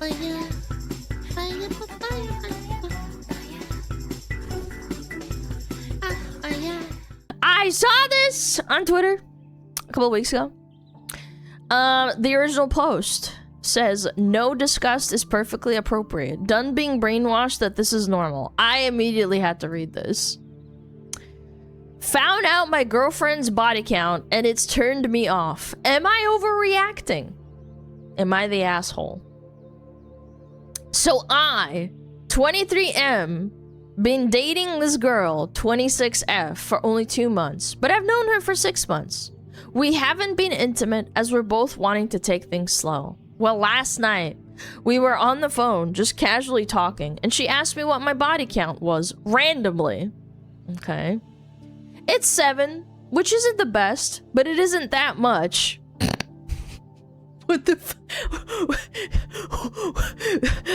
Fire. Fire, fire, fire. I saw this on Twitter a couple of weeks ago. The original post says, no disgust is perfectly appropriate. Done being brainwashed that this is normal. I immediately had to read this. Found out my girlfriend's body count and it's turned me off. Am I overreacting? Am I the asshole? So I, 23M, been dating this girl, 26F, for only 2 months, but I've known her for 6 months. We haven't been intimate as we're both wanting to take things slow. Well, last night, we were on the phone, just casually talking, and she asked me what my body count was, randomly. Okay. It's 7, which isn't the best, but it isn't that much. What the f- I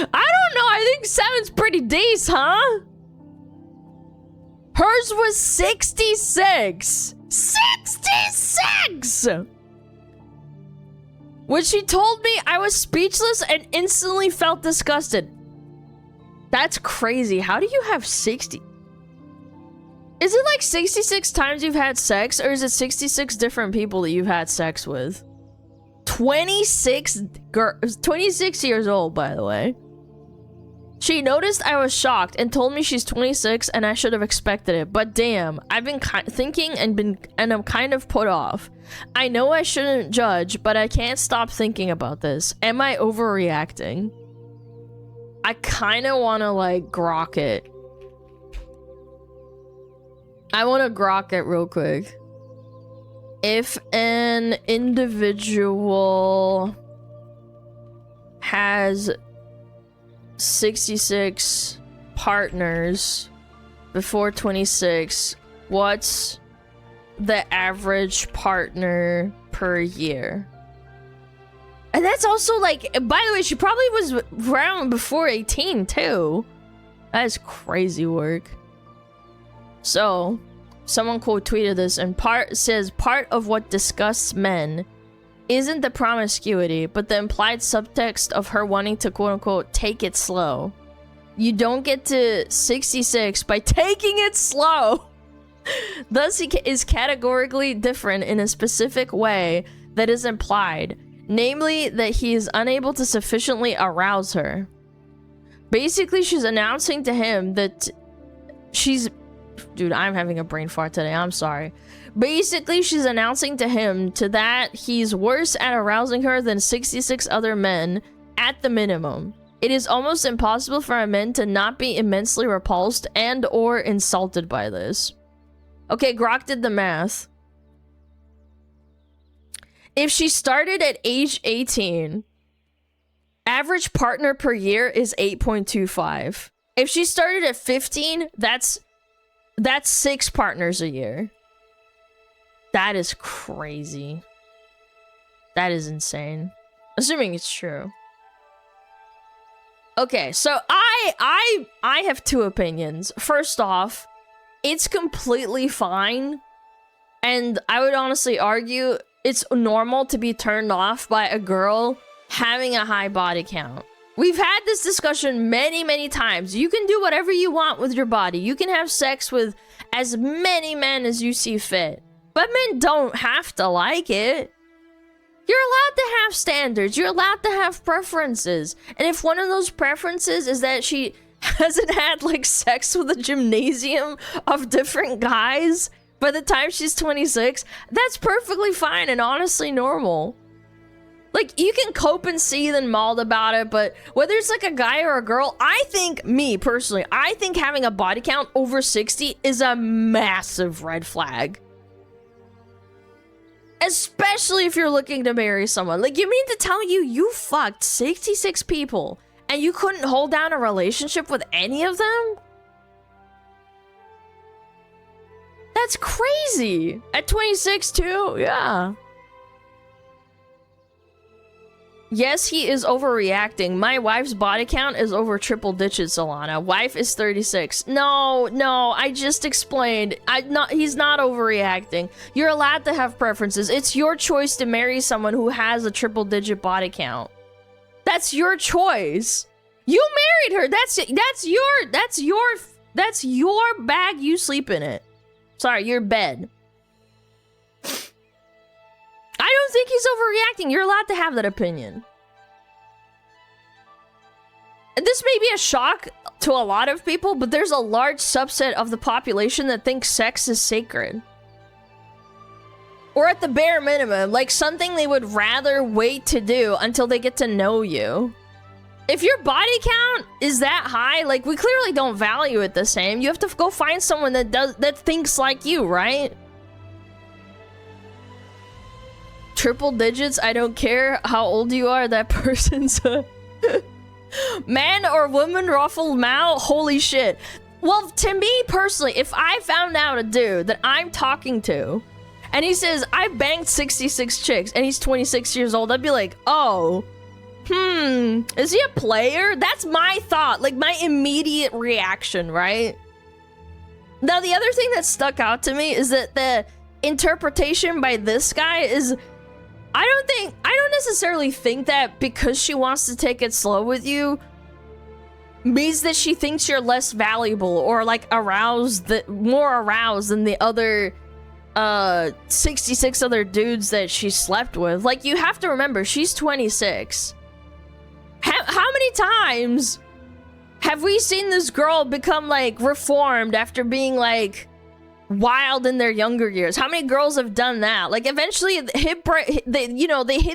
don't know, I think 7's pretty decent, huh? Hers was 66! 66! When she told me, I was speechless and instantly felt disgusted. That's crazy. How do you have 60? Is it like 66 times you've had sex, or is it 66 different people that you've had sex with? 26 years old, by the way. She noticed I was shocked and told me she's 26 and I should have expected it. But damn, I've been thinking and I'm kind of put off. I know I shouldn't judge, but I can't stop thinking about this. Am I overreacting? I kind of want to like grok it. I want to grok it real quick. If an individual has 66 partners before 26, what's the average partner per year? And that's also like, by the way, she probably was around before 18 too. That is crazy work. So, someone quote tweeted this and says part of what disgusts men isn't the promiscuity, but the implied subtext of her wanting to quote-unquote take it slow. You don't get to 66 by taking it slow. Thus, he is categorically different in a specific way that is implied, namely that he is unable to sufficiently arouse her. Basically, she's announcing to him that she's... Dude, I'm having a brain fart today. I'm sorry. Basically, she's announcing to him that he's worse at arousing her than 66 other men at the minimum. It is almost impossible for a man to not be immensely repulsed and or insulted by this. Okay, Grok did the math. If she started at age 18, average partner per year is 8.25. If she started at 15, that's 6 partners a year. That is crazy. That is insane. Assuming it's true. Okay, so I have 2 opinions. First off, it's completely fine. And I would honestly argue it's normal to be turned off by a girl having a high body count. We've had this discussion many, many times. You can do whatever you want with your body. You can have sex with as many men as you see fit. But men don't have to like it. You're allowed to have standards. You're allowed to have preferences. And if one of those preferences is that she hasn't had, like, sex with a gymnasium of different guys by the time she's 26, that's perfectly fine and honestly normal. Like, you can cope and seethe and maul about it, but whether it's like a guy or a girl, I think, me personally, I think having a body count over 60 is a massive red flag. Especially if you're looking to marry someone. Like, you mean to tell you fucked 66 people and you couldn't hold down a relationship with any of them? That's crazy. At 26 too? Yeah. Yes, he is overreacting. My wife's body count is over triple digits, Alana. Wife is 36. No, I just explained. He's not overreacting. You're allowed to have preferences. It's your choice to marry someone who has a triple digit body count. That's your choice. You married her. That's your bag. You sleep in it. Sorry, your bed. I don't think he's overreacting. You're allowed to have that opinion. This may be a shock to a lot of people, but there's a large subset of the population that thinks sex is sacred. Or at the bare minimum, like something they would rather wait to do until they get to know you. If your body count is that high, like we clearly don't value it the same. You have to go find someone that thinks like you, right? Triple digits, I don't care how old you are, that person's man or woman ruffled mouth, holy shit. Well, to me personally, if I found out a dude that I'm talking to and he says, I banged 66 chicks and he's 26 years old, I'd be like, oh, is he a player? That's my thought, like my immediate reaction, right? Now, the other thing that stuck out to me is that the interpretation by this guy is, I don't necessarily think that because she wants to take it slow with you means that she thinks you're less valuable or like more aroused than the other 66 other dudes that she slept with. Like, you have to remember, she's 26. How many times have we seen this girl become like reformed after being like wild in their younger years? How many girls have done that? Like, eventually they hit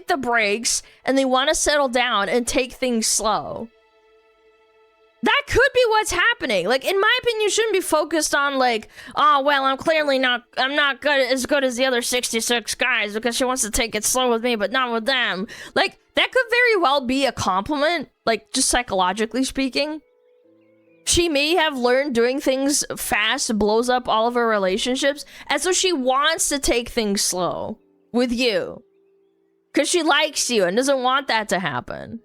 the brakes and they want to settle down and take things slow. That could be what's happening. Like, in my opinion, you shouldn't be focused on like, oh well, I'm not as good as the other 66 guys because she wants to take it slow with me but not with them. Like, that could very well be a compliment, like just psychologically speaking. She may have learned doing things fast blows up all of her relationships, and so she wants to take things slow with you because she likes you and doesn't want that to happen.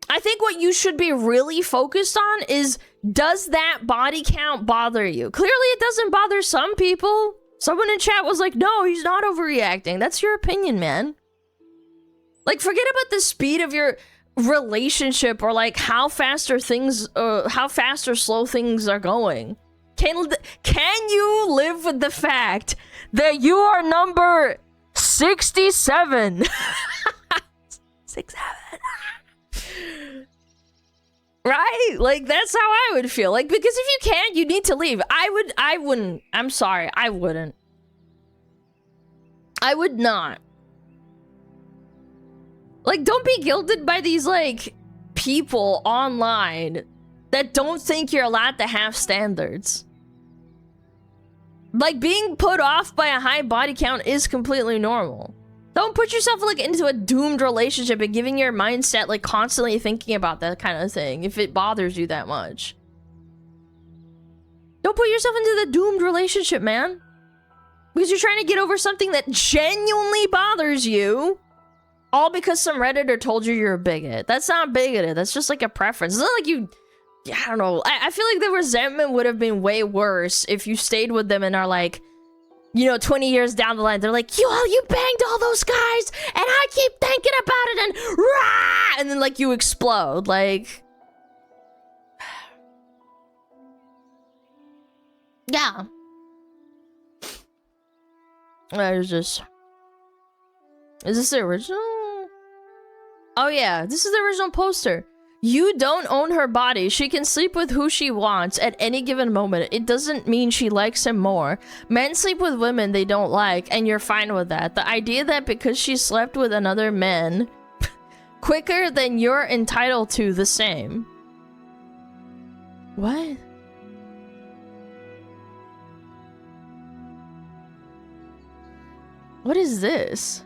I think what you should be really focused on is, does that body count bother you? Clearly it doesn't bother some people. Someone in chat was like, no, he's not overreacting. That's your opinion, man. Like, forget about the speed of your relationship or like how fast or slow things are going. Can you live with the fact that you are number 67? 67. Right? Like, that's how I would feel. Like, because if you can't, you need to leave. I wouldn't. I'm sorry, I wouldn't. I would not. Like, don't be guilted by these, like, people online that don't think you're allowed to have standards. Like, being put off by a high body count is completely normal. Don't put yourself, like, into a doomed relationship and giving your mindset, like, constantly thinking about that kind of thing if it bothers you that much. Don't put yourself into the doomed relationship, man. Because you're trying to get over something that genuinely bothers you. All because some Redditor told you you're a bigot. That's not bigoted. That's just like a preference. It's not like you... I don't know. I feel like the resentment would have been way worse if you stayed with them and are like, you know, 20 years down the line, they're like, you banged all those guys, and I keep thinking about it, and rah! And then, like, you explode. Like... Yeah. There's just... Is this the original? Oh yeah, this is the original poster. You don't own her body. She can sleep with who she wants at any given moment. It doesn't mean she likes him more. Men sleep with women they don't like, and you're fine with that. The idea that because she slept with another man quicker than you're entitled to the same. What? What is this?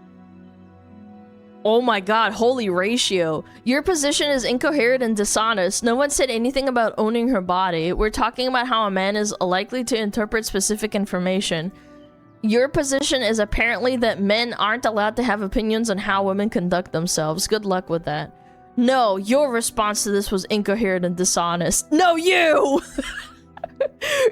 Oh my god, holy ratio. Your position is incoherent and dishonest. No one said anything about owning her body. We're talking about how a man is likely to interpret specific information. Your position is apparently that men aren't allowed to have opinions on how women conduct themselves. Good luck with that. No, your response to this was incoherent and dishonest. No, you!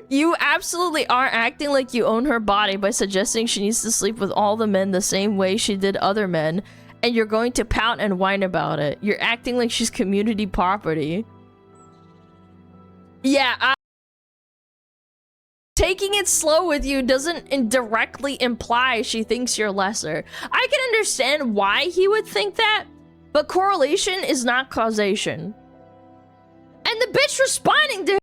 You absolutely are acting like you own her body by suggesting she needs to sleep with all the men the same way she did other men, and you're going to pout and whine about it. You're acting like she's community property. Yeah, taking it slow with you doesn't indirectly imply she thinks you're lesser. I can understand why he would think that, but correlation is not causation. And the bitch responding to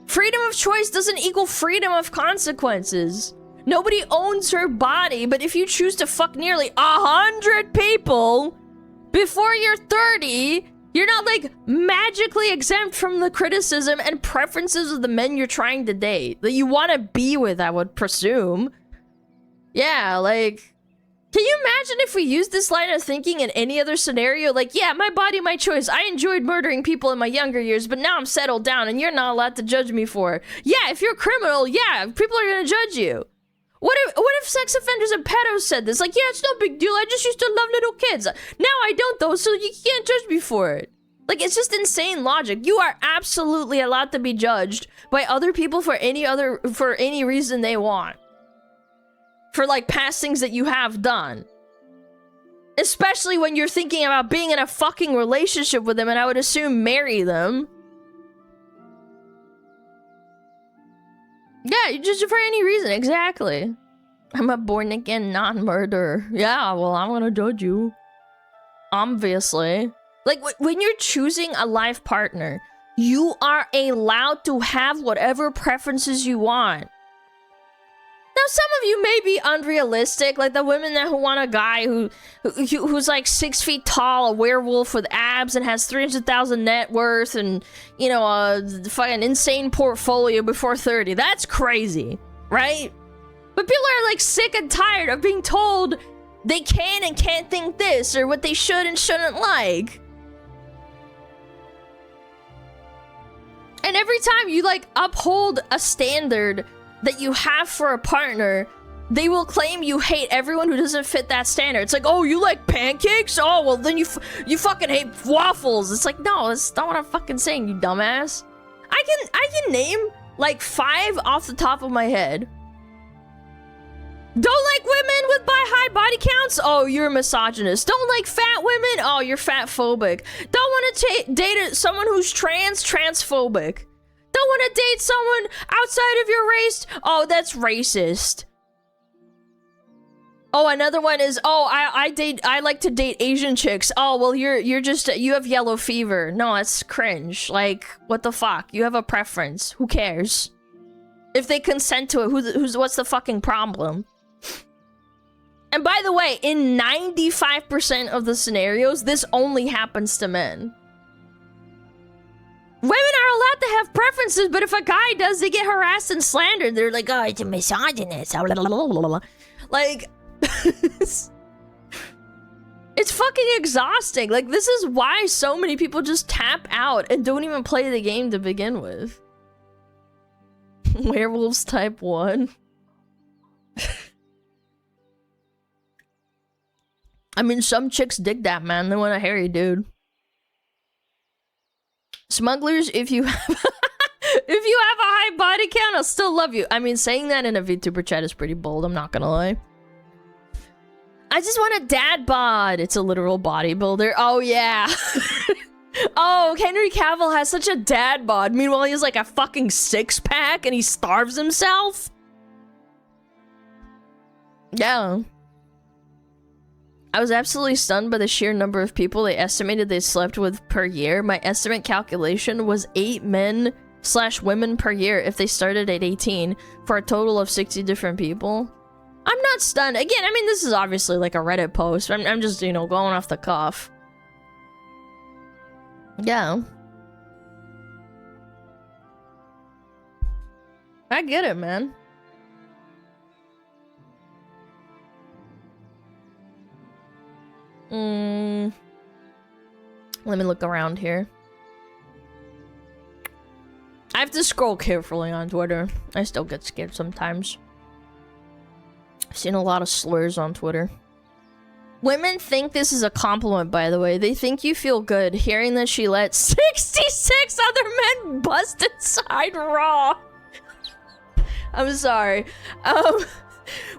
freedom of choice doesn't equal freedom of consequences. Nobody owns her body, but if you choose to fuck nearly 100 people before you're 30, you're not, like, magically exempt from the criticism and preferences of the men you're trying to date. That you want to be with, I would presume. Yeah, like... Can you imagine if we used this line of thinking in any other scenario? Like, yeah, my body, my choice. I enjoyed murdering people in my younger years, but now I'm settled down and you're not allowed to judge me for it. Yeah, if you're a criminal, yeah, people are gonna judge you. What if sex offenders and pedos said this? Like, yeah, it's no big deal. I just used to love little kids. Now I don't, though, so you can't judge me for it. Like, it's just insane logic. You are absolutely allowed to be judged by other people for any reason they want. For, like, past things that you have done. Especially when you're thinking about being in a fucking relationship with them, and I would assume marry them. Yeah, you judge for any reason, exactly. I'm a born-again non-murderer. Yeah, well, I'm gonna judge you. Obviously. Like, when you're choosing a life partner, you are allowed to have whatever preferences you want. Now, some of you may be unrealistic, like the women who want a guy who's like 6 feet tall, a werewolf with abs, and has 300,000 net worth, and, you know, a fucking insane portfolio before 30. That's crazy, right? But people are like sick and tired of being told they can and can't think this, or what they should and shouldn't like. And every time you, like, uphold a standard that you have for a partner, they will claim you hate everyone who doesn't fit that standard. It's like, oh, you like pancakes? Oh, well, then you fucking hate waffles. It's like, no, that's not what I'm fucking saying, you dumbass. I can name, like, 5 off the top of my head. Don't like women with high body counts? Oh, you're a misogynist. Don't like fat women? Oh, you're fat phobic. Don't want to date someone who's transphobic. Don't want to date someone outside of your race? Oh, that's racist. Oh, another one is, oh, I like to date Asian chicks. Oh, well, you have yellow fever. No, that's cringe. Like, what the fuck? You have a preference. Who cares? If they consent to it, what's the fucking problem? And by the way, in 95% of the scenarios, this only happens to men. Women are allowed to have preferences, but if a guy does, they get harassed and slandered. They're like, oh, it's a misogynist. Like, it's fucking exhausting. Like, this is why so many people just tap out and don't even play the game to begin with. Werewolves type 1. I mean, some chicks dig that, man. They want a hairy dude. Smugglers, if you have if you have a high body count, I'll still love you. I mean, saying that in a VTuber chat is pretty bold, I'm not gonna lie. I just want a dad bod. It's a literal bodybuilder. Oh, yeah. Oh, Henry Cavill has such a dad bod. Meanwhile, he has like a fucking 6-pack and he starves himself. Yeah. I was absolutely stunned by the sheer number of people they estimated they slept with per year. My estimate calculation was 8 men/women per year if they started at 18 for a total of 60 different people. I'm not stunned. Again, I mean, this is obviously like a Reddit post. I'm just, you know, going off the cuff. Yeah. I get it, man. Let me look around here. I have to scroll carefully on Twitter. I still get scared sometimes. I've seen a lot of slurs on Twitter. Women think this is a compliment, by the way. They think you feel good hearing that she let 66 other men bust inside raw. I'm sorry.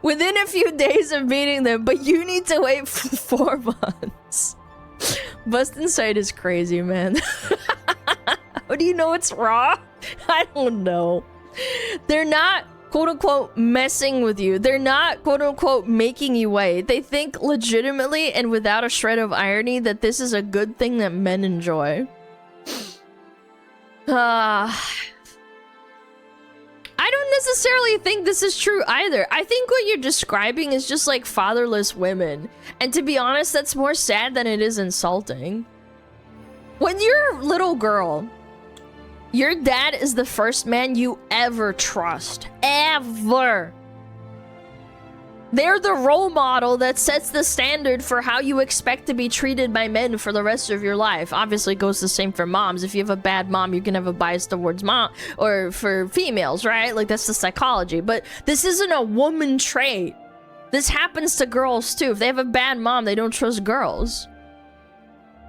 within a few days of meeting them, but you need to wait for 4 months. Bust Inside is crazy, man. How do you know it's raw? I don't know. They're not quote-unquote messing with you. They're not quote-unquote making you wait. They think legitimately and without a shred of irony that this is a good thing that men enjoy. I don't necessarily think this is true either. I think what you're describing is just like fatherless women. And to be honest, that's more sad than it is insulting. When you're a little girl, your dad is the first man you ever trust. Ever. They're the role model that sets the standard for how you expect to be treated by men for the rest of your life. Obviously, it goes the same for moms. If you have a bad mom, you can have a bias towards mom, or for females, right? Like, that's the psychology. But this isn't a woman trait. This happens to girls, too. If they have a bad mom, they don't trust girls.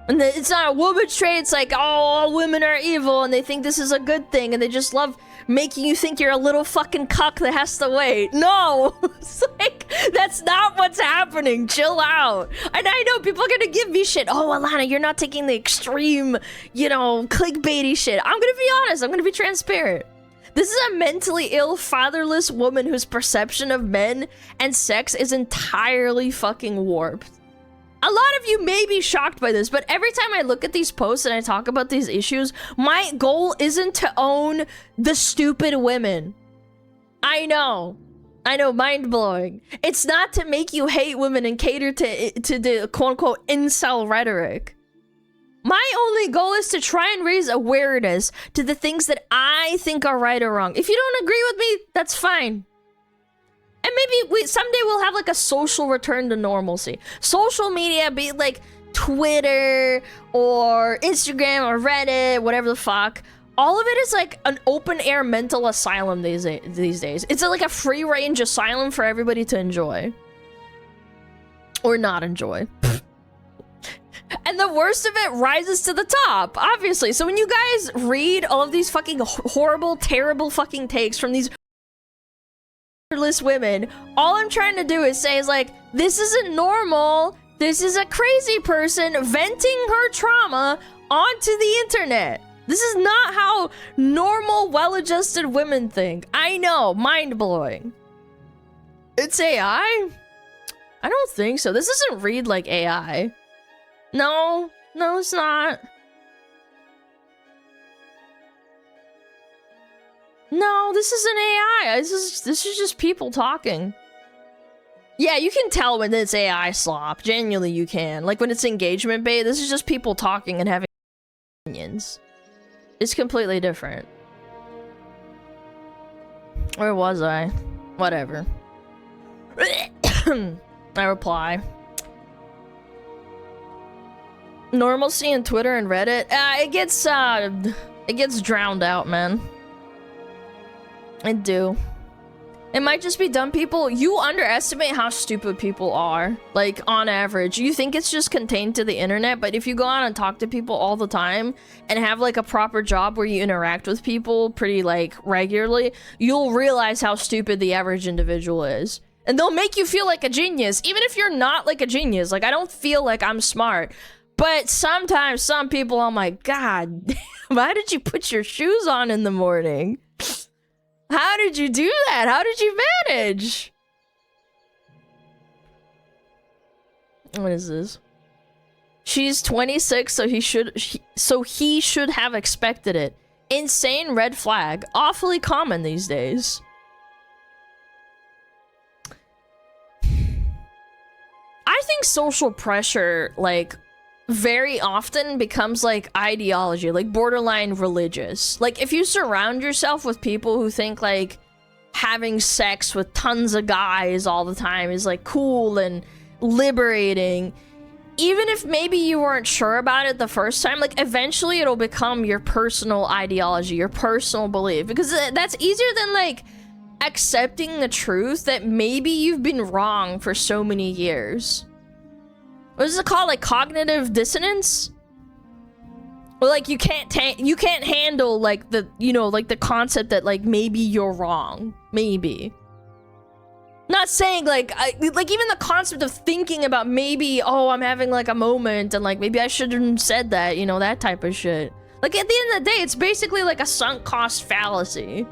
And it's not a woman trait. It's like, oh, all women are evil, and they think this is a good thing, and they just love making you think you're a little fucking cuck that has to wait. No! It's like, that's not what's happening. Chill out. And I know people are gonna give me shit. Oh, Alana, you're not taking the extreme, you know, clickbaity shit. I'm gonna be honest. I'm gonna be transparent. This is a mentally ill, fatherless woman whose perception of men and sex is entirely fucking warped. A lot of you may be shocked by this, but every time I look at these posts and I talk about these issues, my goal isn't to own the stupid women. I know, mind-blowing. It's not to make you hate women and cater to the quote-unquote incel rhetoric. My only goal is to try and raise awareness to the things that I think are right or wrong. If you don't agree with me, that's fine. And maybe someday we'll have like a social return to normalcy. Social media, be it like Twitter or Instagram or Reddit, whatever the fuck. All of it is like an open air mental asylum these days. It's like a free range asylum for everybody to enjoy. Or not enjoy. And the worst of it rises to the top, obviously. So when you guys read all of these fucking horrible, terrible fucking takes from these women, all I'm trying to do is say is like, this isn't normal. This is a crazy person venting her trauma onto the internet. This is not how normal, well-adjusted women think. I know, mind-blowing. It's AI? I don't think so. This doesn't read like AI. No, it's not. No, this isn't AI. This is just people talking. Yeah, you can tell when it's AI slop. Genuinely, you can. Like when it's engagement bait, this is just people talking and having opinions. It's completely different. Where was I? Whatever. I reply. Normalcy in Twitter and Reddit. It gets drowned out, man. I do. It might just be dumb people. You underestimate how stupid people are. Like, on average. You think it's just contained to the internet, but if you go out and talk to people all the time and have, like, a proper job where you interact with people pretty, like, regularly, you'll realize how stupid the average individual is. And they'll make you feel like a genius, even if you're not, like, a genius. Like, I don't feel like I'm smart. But sometimes, some people, I'm like, God damn, why did you put your shoes on in the morning? How did you do that? How did you manage? What is this? She's 26, so he should have expected it. Insane red flag. Awfully common these days. I think social pressure, like, very often becomes like ideology, like borderline religious. Like if you surround yourself with people who think like having sex with tons of guys all the time is like cool and liberating, even if maybe you weren't sure about it the first time, like eventually it'll become your personal ideology, your personal belief, because that's easier than like accepting the truth that maybe you've been wrong for so many years. What is it called? Like cognitive dissonance? Or like you can't handle like the, you know, like the concept that like maybe you're wrong. Maybe. Not saying like like even the concept of thinking about maybe, oh, I'm having like a moment and like maybe I shouldn't have said that, you know, that type of shit. Like at the end of the day, it's basically like a sunk cost fallacy.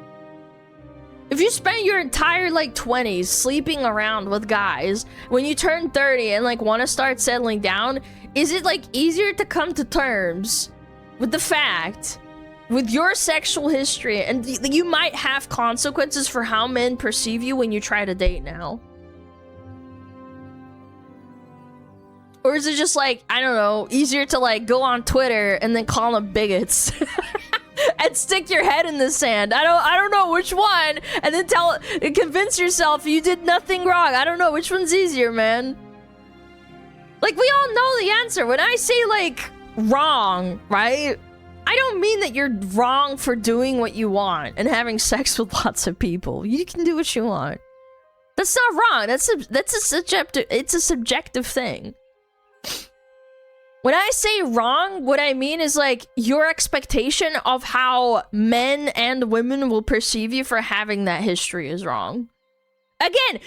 If you spend your entire like 20s sleeping around with guys, when you turn 30 and like want to start settling down, is it like easier to come to terms with the fact with your sexual history and you might have consequences for how men perceive you when you try to date now? Or is it just like, I don't know, easier to like go on Twitter and then call them bigots and stick your head in the sand? I don't know which one, and then convince yourself you did nothing wrong. I don't know which one's easier, man. Like, we all know the answer. When I say like wrong, right? I don't mean that you're wrong for doing what you want and having sex with lots of people. You can do what you want. That's not wrong. It's a subjective thing. When I say wrong, what I mean is like your expectation of how men and women will perceive you for having that history is wrong. Again,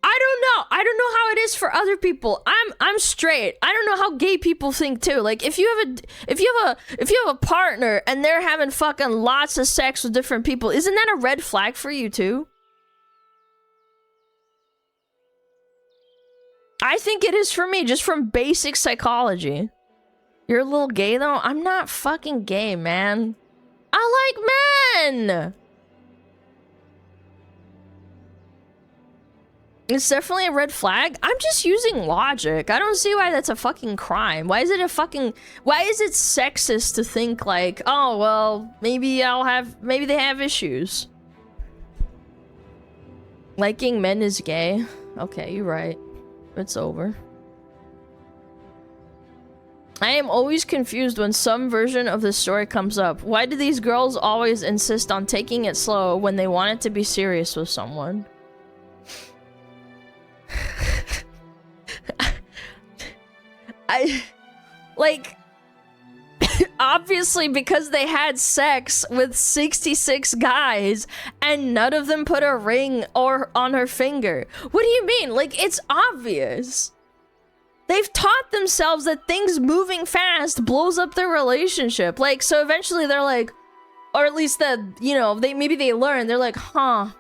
I don't know. I don't know how it is for other people. I'm straight. I don't know how gay people think too. Like if you have a partner and they're having fucking lots of sex with different people, isn't that a red flag for you too? I think it is for me, just from basic psychology. You're a little gay though? I'm not fucking gay, man. I like men! It's definitely a red flag. I'm just using logic. I don't see why that's a fucking crime. Why is it sexist to think like, oh, well, maybe they have issues. Liking men is gay. Okay, you're right. It's over. I am always confused when some version of the story comes up. Why do these girls always insist on taking it slow when they want it to be serious with someone? Obviously because they had sex with 66 guys and none of them put a ring on her finger. What do you mean? Like, it's obvious. They've taught themselves that things moving fast blows up their relationship. Like, so eventually they're like, or at least maybe they learn. They're like, huh.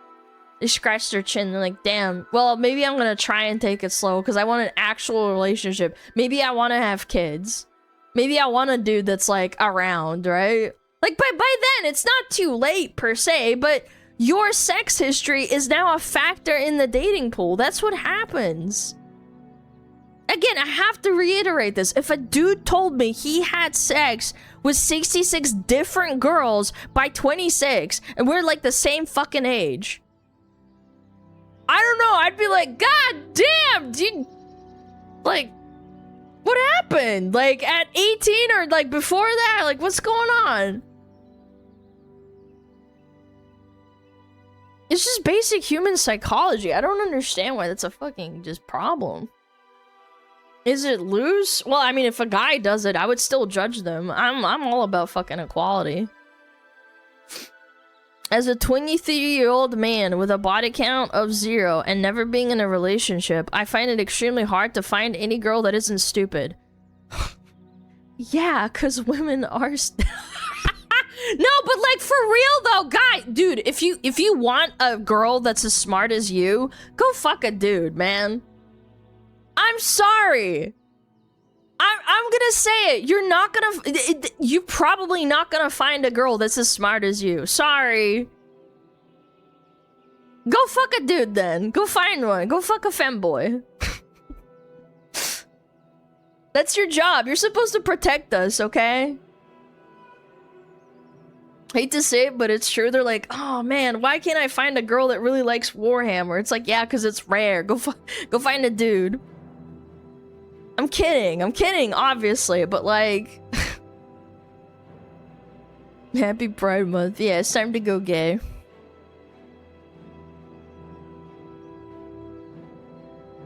They scratch their chin. They're like, damn, well, maybe I'm gonna try and take it slow because I want an actual relationship. Maybe I want to have kids. Maybe I want a dude that's like around, right? Like by then, it's not too late per se, but your sex history is now a factor in the dating pool. That's what happens. Again, I have to reiterate this. If a dude told me he had sex with 66 different girls by 26, and we're like the same fucking age, I don't know, I'd be like, God damn, dude. Like, what happened? Like, at 18 or like before that? Like, what's going on? It's just basic human psychology. I don't understand why that's a fucking just problem. Is it loose? Well, I mean, if a guy does it, I would still judge them. I'm all about fucking equality. As a 23-year-old man with a body count of 0 and never being in a relationship, I find it extremely hard to find any girl that isn't stupid. Yeah, because women are... No, but like, for real though, dude, if you want a girl that's as smart as you, go fuck a dude, man. I'm sorry. I'm gonna say it. You're probably not gonna find a girl that's as smart as you. Sorry. Go fuck a dude then. Go find one. Go fuck a femboy. That's your job. You're supposed to protect us, okay? Hate to say it, but it's true. They're like, oh man, why can't I find a girl that really likes Warhammer? It's like, yeah, because it's rare. Go find a dude. I'm kidding, obviously, but like... Happy Pride Month. Yeah, it's time to go gay.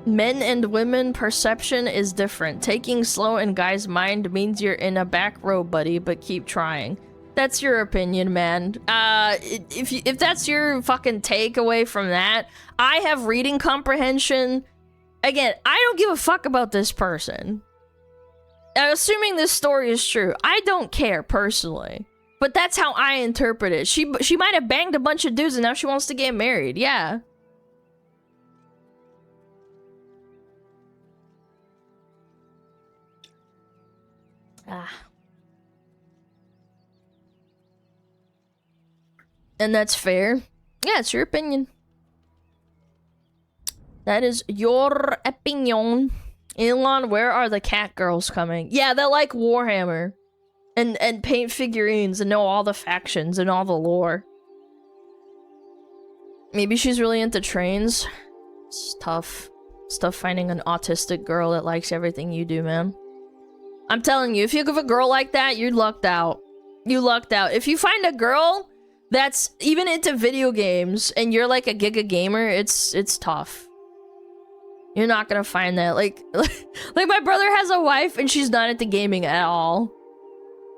Men and women perception is different. Taking slow in guy's mind means you're in a back row, buddy, but keep trying. That's your opinion, man. If that's your fucking takeaway from that, I have reading comprehension. Again, I don't give a fuck about this person. Assuming this story is true, I don't care personally. But that's how I interpret it. She might have banged a bunch of dudes and now she wants to get married. Yeah. And that's fair. Yeah, it's your opinion. That is your opinion. Elon, where are the cat girls coming? Yeah, they like Warhammer. And paint figurines and know all the factions and all the lore. Maybe she's really into trains. It's tough. It's tough finding an autistic girl that likes everything you do, man. I'm telling you, if you give a girl like that, you're lucked out. You lucked out. If you find a girl that's even into video games and you're like a giga gamer, it's tough. You're not gonna find that. Like my brother has a wife and she's not into gaming at all.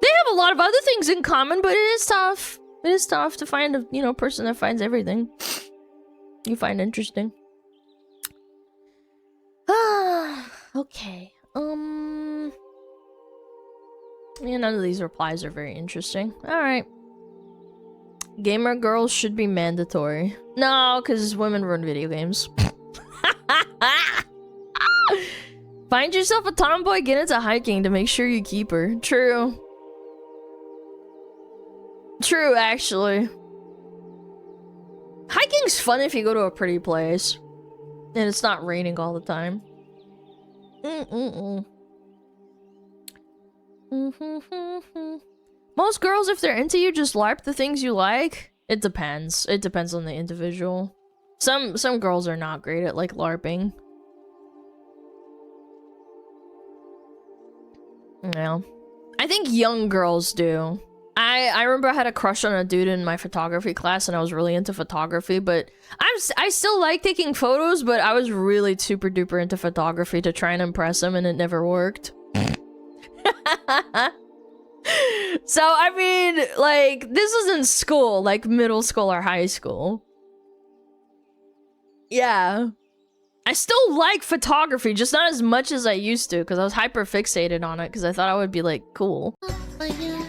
They have a lot of other things in common, but it is tough. It is tough to find a, you know, person that finds everything you find interesting. Okay. Yeah, none of these replies are very interesting. Alright. Gamer girls should be mandatory. No, because women run video games. Find yourself a tomboy, get into hiking to make sure you keep her. True. True, actually. Hiking's fun if you go to a pretty place. And it's not raining all the time. Most girls, if they're into you, just LARP the things you like. It depends. It depends on the individual. Some girls are not great at, like, LARPing. Yeah. I think young girls do. I remember I had a crush on a dude in my photography class and I was really into photography, but I still like taking photos, but I was really super duper into photography to try and impress him and it never worked. So, I mean, like, this was in school, like middle school or high school. Yeah. I still like photography, just not as much as I used to, because I was hyper fixated on it, because I thought I would be, like, cool. For you.